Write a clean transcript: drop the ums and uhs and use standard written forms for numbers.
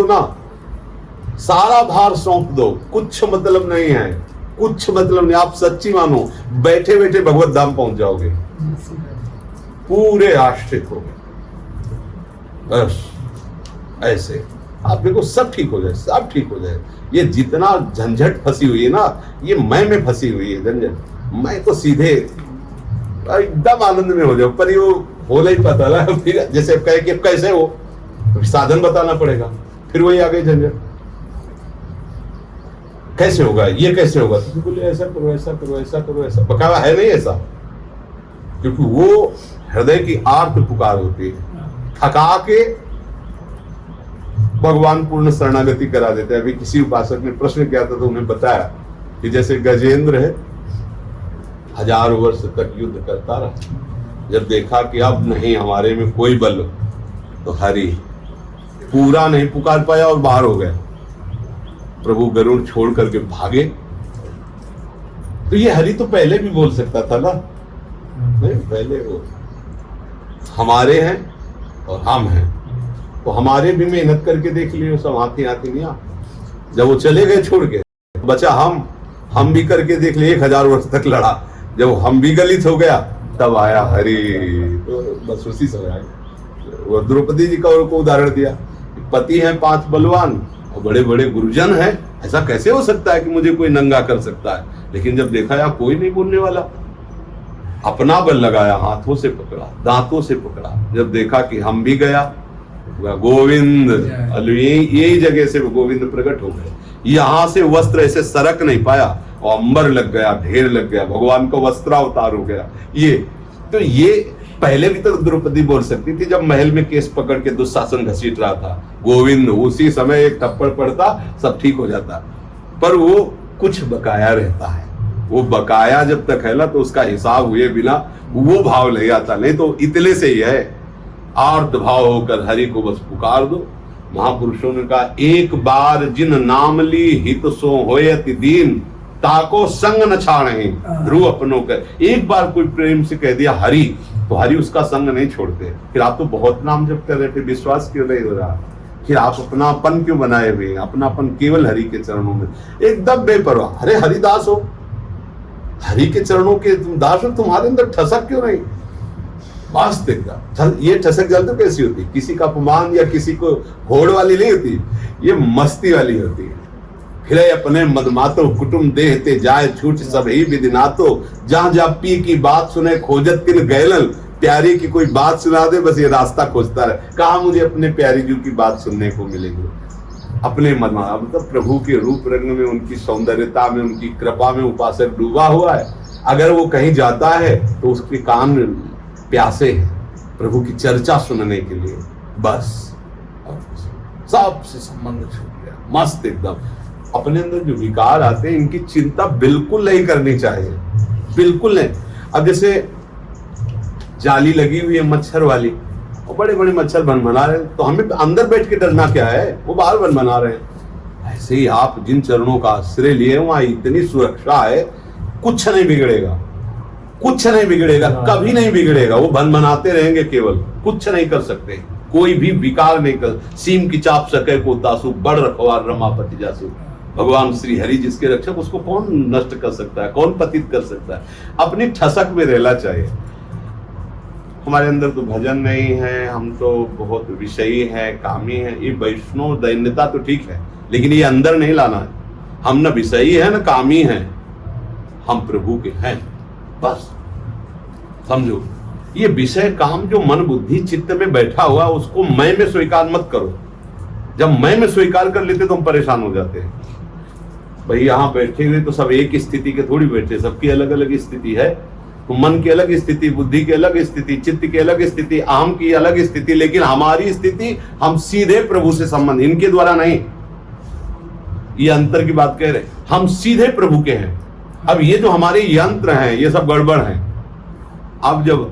दो ना, सारा भार सौंप दो, कुछ मतलब नहीं है, कुछ मतलब नहीं। आप सच्ची मानो, बैठे बैठे भगवत धाम पहुंच जाओगे, पूरे आश्रित हो गए। बस ऐसे आप देखो, सब ठीक हो जाए, सब ठीक हो जाए। ये जितना झंझट फंसी हुई है ना, ये मैं में फंसी हुई है झंझट। मैं तो सीधे एकदम आनंद में हो जाओ, पर ये होला ही पता ना, फिर जैसे कहे कि कैसे हो, तो साधन बताना पड़ेगा, फिर वही आ गई झंझट। कैसे होगा, ये कैसे होगा, तो बोले ऐसा करो, ऐसा करो, ऐसा करो, ऐसा। बकावा है नहीं ऐसा, क्योंकि वो हृदय की आर्त पुकार होती है। थका के भगवान पूर्ण शरणागति करा देते हैं। अभी किसी उपासक ने प्रश्न किया था तो उन्हें बताया कि जैसे गजेंद्र है, 1000 वर्ष तक युद्ध करता रहा, जब देखा कि अब नहीं हमारे में कोई बल, तो हरि पूरा नहीं पुकार पाया और बाहर हो गया। प्रभु गरुड़ छोड़ करके भागे। तो ये हरि तो पहले भी बोल सकता था ना, नहीं, पहले वो हमारे हैं और हम हैं, तो हमारे भी मेहनत करके देख लियो, सब हाथी हाथी नहीं आ। जब वो चले गए छोड़ के, बचा हम भी करके देख लिए, 1000 वर्ष तक लड़ा। जब हम भी गलित हो गया, तब आया हरि। तो बस उसी समय आए। वो द्रौपदी जी का को उदाहरण दिया, पति हैं 5 बलवान और बड़े बड़े गुरुजन हैं, ऐसा कैसे हो सकता है कि मुझे कोई नंगा कर सकता है। लेकिन जब देखा यार कोई नहीं बोलने वाला, अपना बल लगाया, हाथों से पकड़ा, दांतों से पकड़ा। जब देखा कि हम भी गया, गोविंद, यही जगह से गोविंद प्रकट हो गए। यहां से वस्त्र ऐसे सरक नहीं पाया और अंबर लग गया, ढेर लग गया, भगवान का वस्त्रावतार हो गया। ये पहले भी तो द्रौपदी बोल सकती थी, जब महल में केस पकड़ के दुशासन घसीट रहा था, गोविंद, उसी समय एक थप्पड़ पड़ता, सब ठीक हो जाता। पर वो कुछ बकाया रहता है, वो बकाया जब तक है ना, तो उसका हिसाब हुए बिना वो भाव नहीं आता। नहीं तो इतने से ही है, आर्त भाव होकर हरि को बस पुकार दो। महापुरुषों ने कहा, एक बार जिन नाम ली हित सो होयति दीन, ताको संग न छाड़े ध्रुव अपनों कर। एक बार कोई प्रेम से कह दिया हरि, तो हरि उसका संग नहीं छोड़ते। फिर आप तो बहुत नाम जप कर रहे थे, विश्वास क्यों नहीं हो रहा? फिर आप अपनापन क्यों बनाए हुए? अपनापन केवल हरि के चरणों में, एकदम बेपरवाह। अरे हरिदास हो, हरि के चरणों के तुम दास हो, तुम्हारे अंदर ठसक क्यों नहीं? वास्तविक ये ठसक जल तो कैसी होती? किसी का अपमान या किसी को होड़ वाली नहीं होती, ये मस्ती वाली होती है। फिर अपने मदमातो कुटुंब देहते जाए छूट सब ही विदिनातो, जहां जहां पी की बात सुने खोजत किन गैलन, प्यारी की कोई बात सुना दे बस ये रास्ता खोजता रहे, कहा मुझे अपने प्यारी जी की बात सुनने को मिलेगी। अपने मदमा मतलब प्रभु के रूप रंग में, उनकी सौंदर्यता में, उनकी कृपा में उपासक डूबा हुआ है। अगर वो कहीं जाता है तो उसके कान प्यासे हैं प्रभु की चर्चा सुनने के लिए, बस सबसे संबंध छूट गया। मस्त एकदम। अपने अंदर जो विकार आते हैं, इनकी चिंता बिल्कुल नहीं करनी चाहिए, बिल्कुल नहीं। अब जैसे जाली लगी हुई है मच्छर वाली, और बड़े बड़े मच्छर बना रहे हैं, तो हमें अंदर बैठ के डरना क्या है, वो बाहर बना रहे हैं। ऐसे ही आप जिन चरणों का आश्रय लिए वहां इतनी सुरक्षा है, कुछ नहीं बिगड़ेगा, कुछ नहीं बिगड़ेगा, कभी नहीं बिगड़ेगा। वो बनाते रहेंगे, केवल कुछ नहीं कर सकते, कोई भी विकार नहीं कर। सीम की चाप सके को तासु, बड़ रखवार रमापति जासु। भगवान श्री हरि जिसके रक्षक, उसको कौन नष्ट कर सकता है, कौन पतित कर सकता है? अपनी ठसक में रहना चाहिए। हमारे अंदर तो भजन नहीं है, हम तो बहुत विषयी है, कामी है। ये वैष्णव दैन्यता तो ठीक है, लेकिन ये अंदर नहीं लाना है। हम न विषयी है न कामी है, हम प्रभु के हैं, बस समझो। ये विषय काम जो मन बुद्धि चित्त में बैठा हुआ, उसको मैं में स्वीकार मत करो। जब मैं में स्वीकार कर लेते तो हम परेशान हो जाते हैं। भाई यहाँ बैठे हुए तो सब एक स्थिति के थोड़ी बैठे, सबकी अलग अलग स्थिति है। तो मन की अलग स्थिति, बुद्धि की अलग स्थिति, चित्त की अलग स्थिति, अहम की अलग स्थिति, लेकिन हमारी स्थिति, हम सीधे प्रभु से संबंध, इनके द्वारा नहीं। ये अंतर की बात कह रहे, हम सीधे प्रभु के हैं। अब ये जो हमारे यंत्र हैं, ये सब गड़बड़ हैं। अब जब